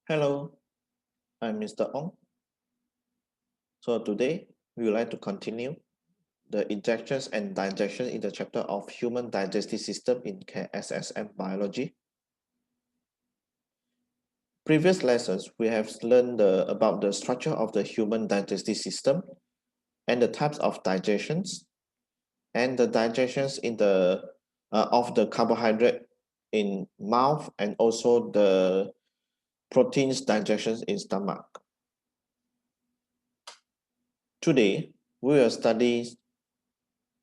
Hello, I'm Mr. Ong. So today we would like to continue the injections and digestion in the chapter of human digestive system in KSSM biology. Previous lessons we have learned about the structure of the human digestive system and the types of digestions and the digestions in the of the carbohydrate in mouth and also the proteins digestions in stomach. Today we will study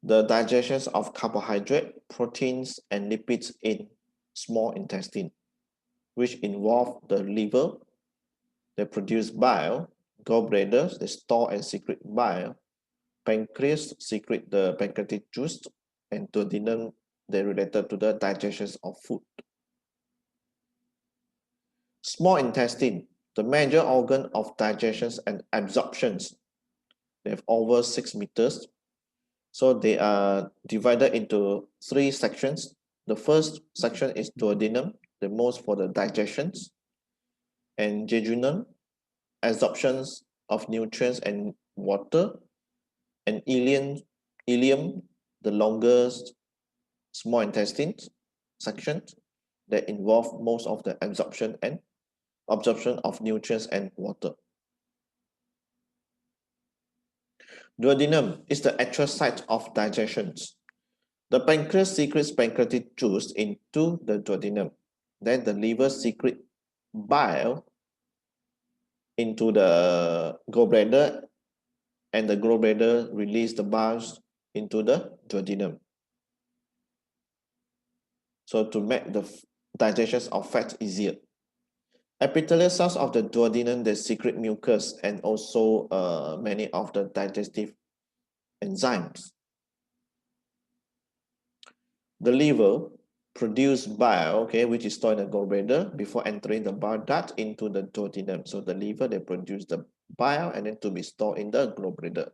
the digestions of carbohydrate, proteins, and lipids in small intestine, which involve the liver, they produce bile, gallbladders, they store and secrete bile, pancreas secrete the pancreatic juice, and duodenum, they related to the digestions of food. Small intestine, the major organ of digestions and absorptions, they have over 6 meters. So they are divided into 3 sections. The first section is duodenum, the most for the digestions, and jejunum, absorptions of nutrients and water, and ileum, the longest small intestine section that involve most of the absorption of nutrients and water. Duodenum is the actual site of digestions. The pancreas secretes pancreatic juice into the duodenum. Then the liver secretes bile into the gallbladder, and the gallbladder release the bile into the duodenum. So to make the digestion of fat easier. Epithelial cells of the duodenum, they secrete mucus and also many of the digestive enzymes. The liver produce bile, okay, which is stored in the gallbladder before entering the bile duct into the duodenum. So the liver, they produce the bile and then to be stored in the gallbladder.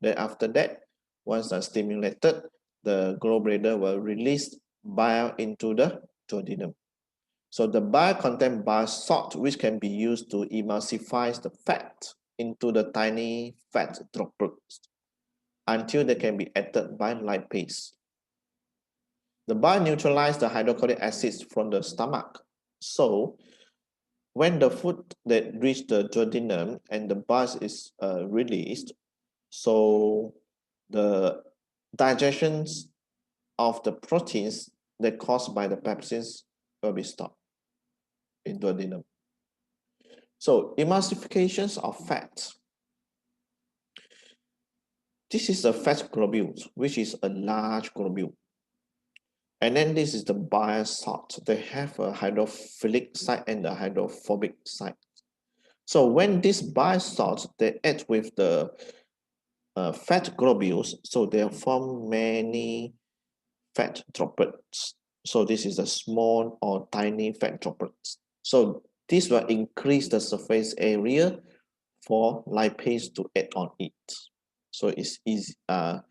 Then after that, once stimulated, the gallbladder will release bile into the duodenum. So the bile contains bile salt, which can be used to emulsify the fat into the tiny fat droplets until they can be added by lipase. The bile neutralizes the hydrochloric acids from the stomach. So when the food that reach the duodenum and the bile is released, so the digestions of the proteins that caused by the pepsins will be stopped in duodenum. So emulsifications of fat. This is a fat globule, which is a large globule. And then this is the bile salt. They have a hydrophilic site and a hydrophobic site. So when this bile salt, they add with the fat globules, so they form many fat droplets. So this is a small or tiny fat droplets. So this will increase the surface area for lipase to add on it. So it's easy to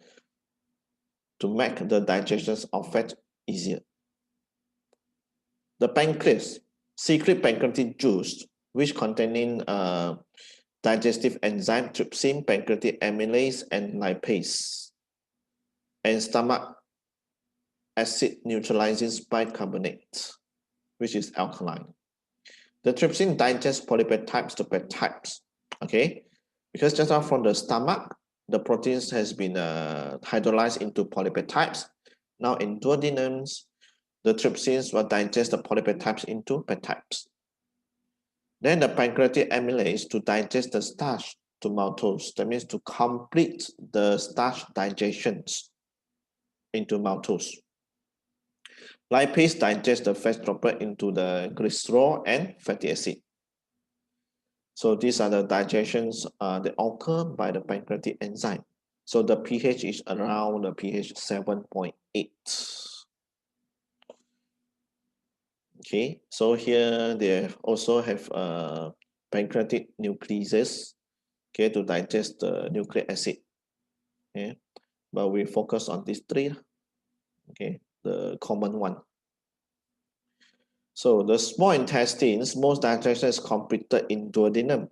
make the digestion of fat easier. The pancreas secrete pancreatic juice, which containing digestive enzyme trypsin, pancreatic amylase, and lipase, and stomach acid neutralizing bicarbonate, which is alkaline. The trypsin digests polypeptides to peptides, okay? Because just now from the stomach, the proteins has been hydrolyzed into polypeptides. Now in duodenums, the trypsins will digest the polypeptides into peptides. Then the pancreatic amylase to digest the starch to maltose. That means to complete the starch digestions into maltose. Lipase digests the fat droplet into the glycerol and fatty acid. So these are the digestions that occur by the pancreatic enzyme. So the pH is around the pH 7.8. Okay, so here they also have pancreatic nucleases, okay, to digest the nucleic acid. Okay, but we focus on these three, okay, the common one. So the small intestines, most digestion is completed in duodenum.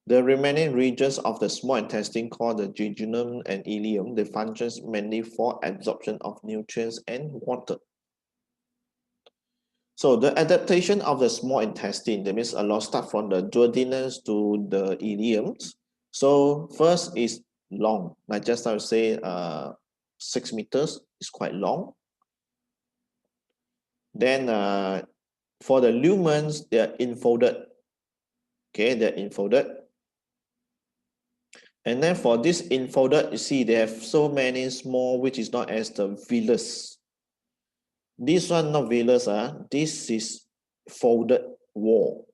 The remaining regions of the small intestine called the jejunum and ileum, they functions mainly for absorption of nutrients and water. So the adaptation of the small intestine, that means a lot start from the duodenum to the ileums. So first is long, like just I would say 6 meters is quite long. Then for the lumens, they are infolded. Okay, they're infolded. And then for this infolded, you see they have so many small, which is known as the villus. This one not villus, this is folded wall.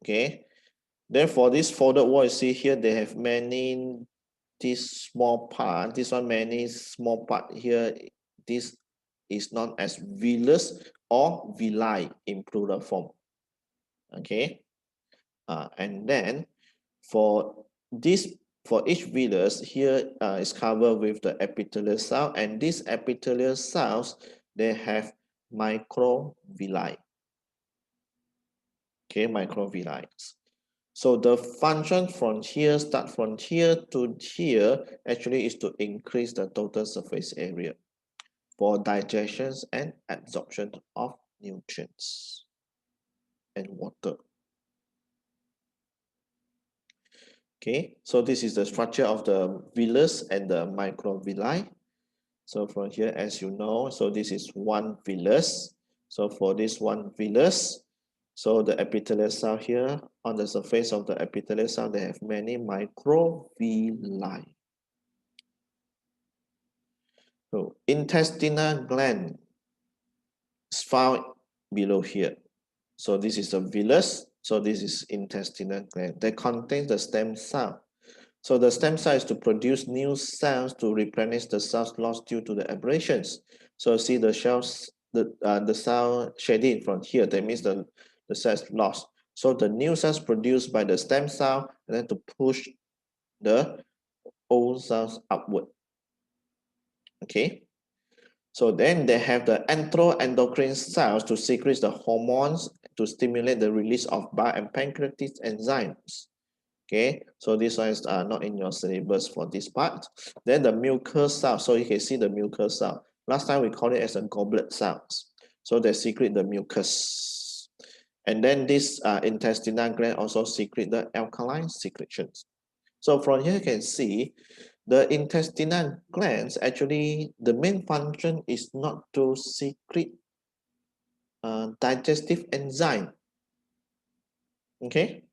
Okay. Then for this folded wall, you see here they have many this small part. This one many small part here. This is known as villus or villi in plural form. Okay. And then for this, for each villus here is covered with the epithelial cell, and these epithelial cells, they have microvilli. Okay, microvilli. So the function from here, start from here to here, actually is to increase the total surface area for digestion and absorption of nutrients and water. Okay, so this is the structure of the villus and the microvilli. So from here, as you know, so this is one villus. So for this one villus, so the epithelial cell here, on the surface of the epithelial cell, they have many microvilli. So intestinal gland is found below here. So this is the villus. So this is intestinal gland. They contain the stem cell. So the stem cell is to produce new cells to replenish the cells lost due to the aberrations. So see the cells, the cell shading from here, that means the cells lost. So the new cells produced by the stem cell, and then to push the old cells upward. Okay. So then they have the enteroendocrine cells to secrete the hormones to stimulate the release of bile and pancreatic enzymes. Okay, so this one is not in your syllabus for this part. Then the mucus cell, so you can see the mucus cell. Last time we called it as a goblet cells. So they secrete the mucus. And then this intestinal gland also secrete the alkaline secretions. So from here you can see the intestinal glands, actually the main function is not to secrete digestive enzyme. Okay.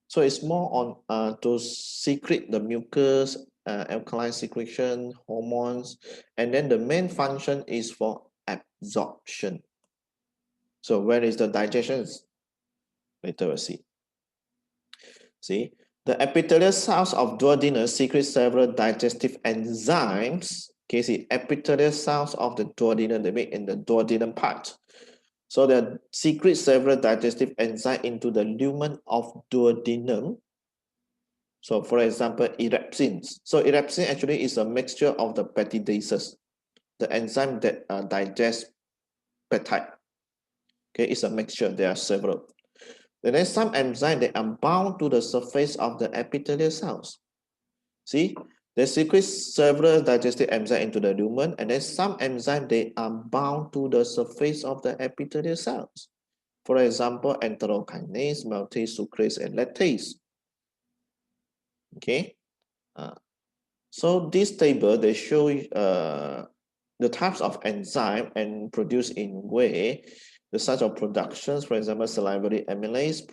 So it's more on to secrete the mucus, alkaline secretion, hormones, and then the main function is for absorption. So where is the digestion? Later we'll see. See, the epithelial cells of duodenum secrete several digestive enzymes. Okay, see, epithelial cells of the duodenum, they make in the duodenum part. So they secrete several digestive enzymes into the lumen of duodenum. So for example, erepsins. So erepsin actually is a mixture of the peptidases, the enzyme that digest peptide. Okay, it's a mixture, there are several. Then there's some enzyme that are bound to the surface of the epithelial cells. See, they secrete several digestive enzymes into the lumen, and then some enzyme they are bound to the surface of the epithelial cells. For example, enterokinase, maltase, sucrase, and lactase. Okay. So this table, they show the types of enzyme and produced in whey, the size of productions, for example, salivary amylase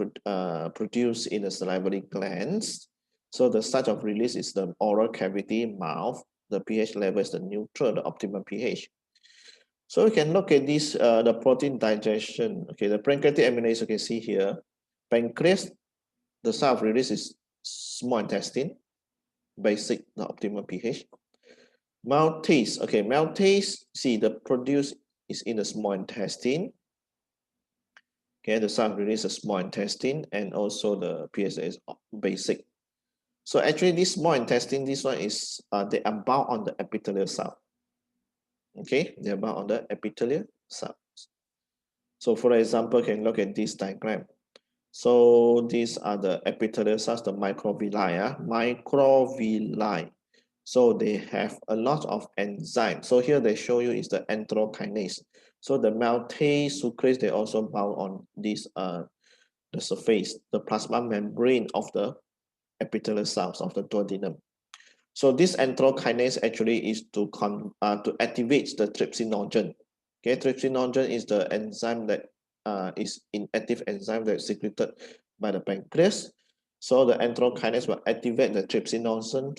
produced in the salivary glands. So the site of release is the oral cavity, mouth. The pH level is the neutral, the optimal pH. So we can look at this, the protein digestion. Okay, the pancreatic amylase, you can see here. Pancreas, the site of release is small intestine, basic, the optimal pH. Maltase, okay, maltase, see the produce is in the small intestine. Okay, the site of release is small intestine, and also the pH is basic. So actually this small intestine, this one is, they are bound on the epithelial cell. Okay, they are bound on the epithelial cells. So for example, you can look at this diagram. So these are the epithelial cells, the microvilli, microvilli. So they have a lot of enzymes. So here they show you is the enterokinase. So the maltase sucrase, they also bound on this the surface, the plasma membrane of the epithelial cells of the duodenum. So this enterokinase actually is to activate the trypsinogen. Okay, trypsinogen is the enzyme that is inactive enzyme that is secreted by the pancreas. So the enterokinase will activate the trypsinogen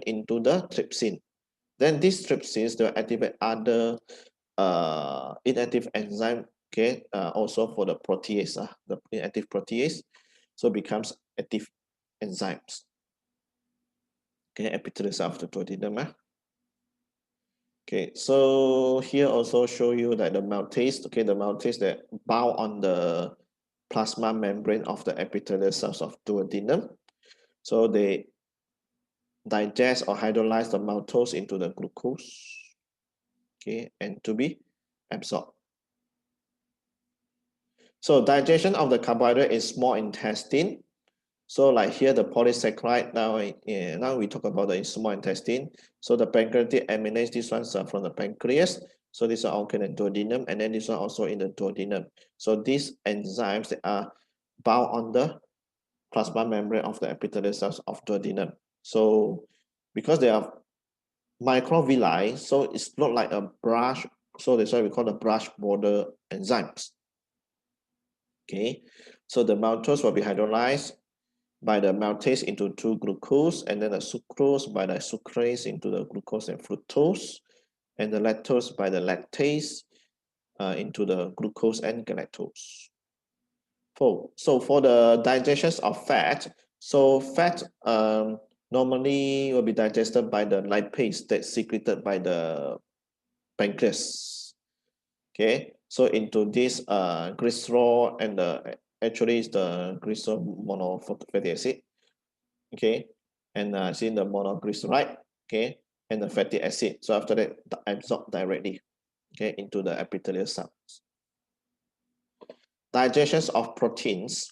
into the trypsin. Then these trypsins will activate other inactive enzyme. Okay, also for the protease, the inactive protease, so becomes active enzymes. Okay, epithelial cell of the duodenum. Okay, so here also show you that the maltase, okay, the maltase that bound on the plasma membrane of the epithelial cells of duodenum. So they digest or hydrolyze the maltose into the glucose, okay, and to be absorbed. So digestion of the carbohydrate in small intestine. So like here, the polysaccharide, now we talk about the small intestine. So the pancreatic amylase, this one's from the pancreas. So this one okay in the duodenum, and then this one also in the duodenum. So these enzymes, they are bound on the plasma membrane of the epithelial cells of duodenum. So because they are microvilli, so it's not like a brush. So that's why we call the brush border enzymes. Okay, so the maltose will be hydrolyzed by the maltase into 2-glucose, and then the sucrose by the sucrase into the glucose and fructose, and the lactose by the lactase into the glucose and galactose. So for the digestion of fat, so fat normally will be digested by the lipase that's secreted by the pancreas. Okay, so into this glycerol and the actually is the glycerol monofatty acid. Okay, and see the monoglyceride, okay, and the fatty acid. So after that, absorb directly, okay, into the epithelial cells. Digestions of proteins.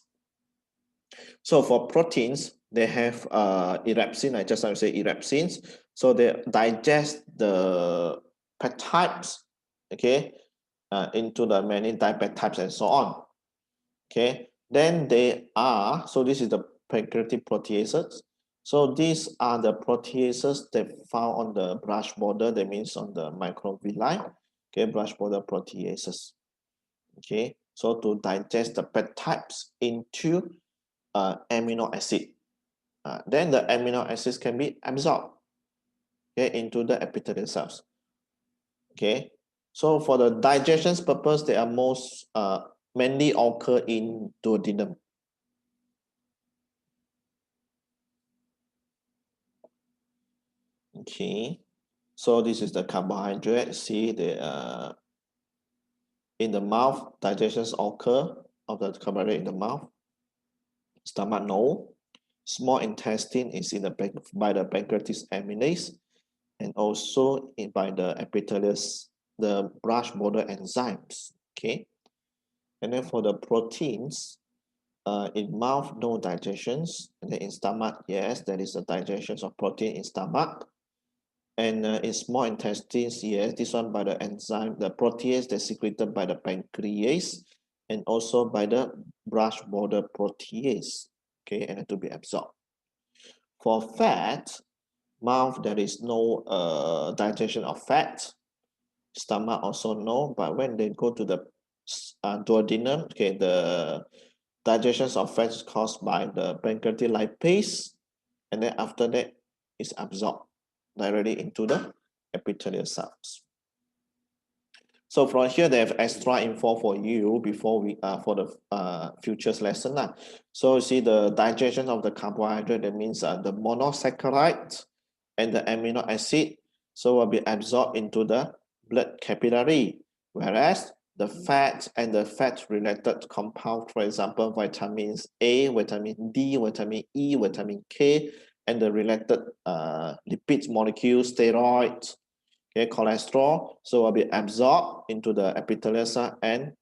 So for proteins, they have erepsin. I just want to say erepsins. So they digest the peptides, okay, into the many dipeptides and so on. Okay, then they are, so this is the pancreatic proteases. So these are the proteases that found on the brush border, that means on the microvilli, okay, brush border proteases. Okay, so to digest the peptides into amino acid. Then the amino acids can be absorbed, okay, into the epithelial cells. Okay, so for the digestion's purpose, they are most mainly occur in duodenum. Okay, so this is the carbohydrate. See the in the mouth, digestions occur of the carbohydrate in the mouth. Stomach, no. Small intestine is in the by the pancreatic amylase, and also by the epithelial, the brush border enzymes. Okay, and then for the proteins, in mouth, no digestions, and then in stomach, yes, there is a digestion of protein in stomach. And in small intestines, yes, this one by the enzyme, the protease that's secreted by the pancreas, and also by the brush border protease, okay, and to be absorbed. For fat, mouth, there is no digestion of fat. Stomach also no, but when they go to the duodenum, okay, the digestion of fat is caused by the pancreatic lipase, and then after that, is absorbed directly into the epithelial cells. So from here, they have extra info for you before we for the futures lesson. So you see the digestion of the carbohydrate, that means the monosaccharide and the amino acid, so will be absorbed into the blood capillary, whereas the fat and the fat-related compound, for example, vitamins A, vitamin D, vitamin E, vitamin K, and the related lipid molecules, steroids, okay, cholesterol, so will be absorbed into the epithelial cell and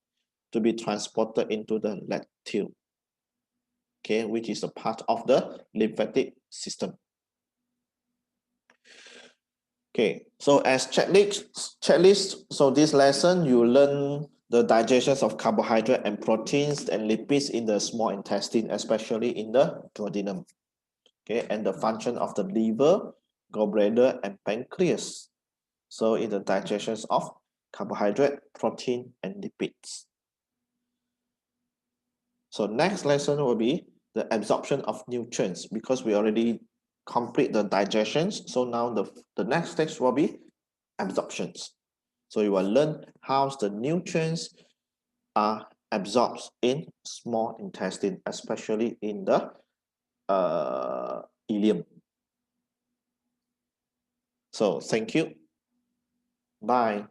to be transported into the lacteal, okay, which is a part of the lymphatic system. Okay, so as checklist, so this lesson you learn the digestion of carbohydrate and proteins and lipids in the small intestine, especially in the duodenum. Okay, and the function of the liver, gallbladder, and pancreas. So in the digestion of carbohydrate, protein, and lipids. So next lesson will be the absorption of nutrients, because we already complete the digestions. So now the next stage will be absorptions. So you will learn how the nutrients are absorbed in small intestine, especially in the ileum. So thank you. Bye.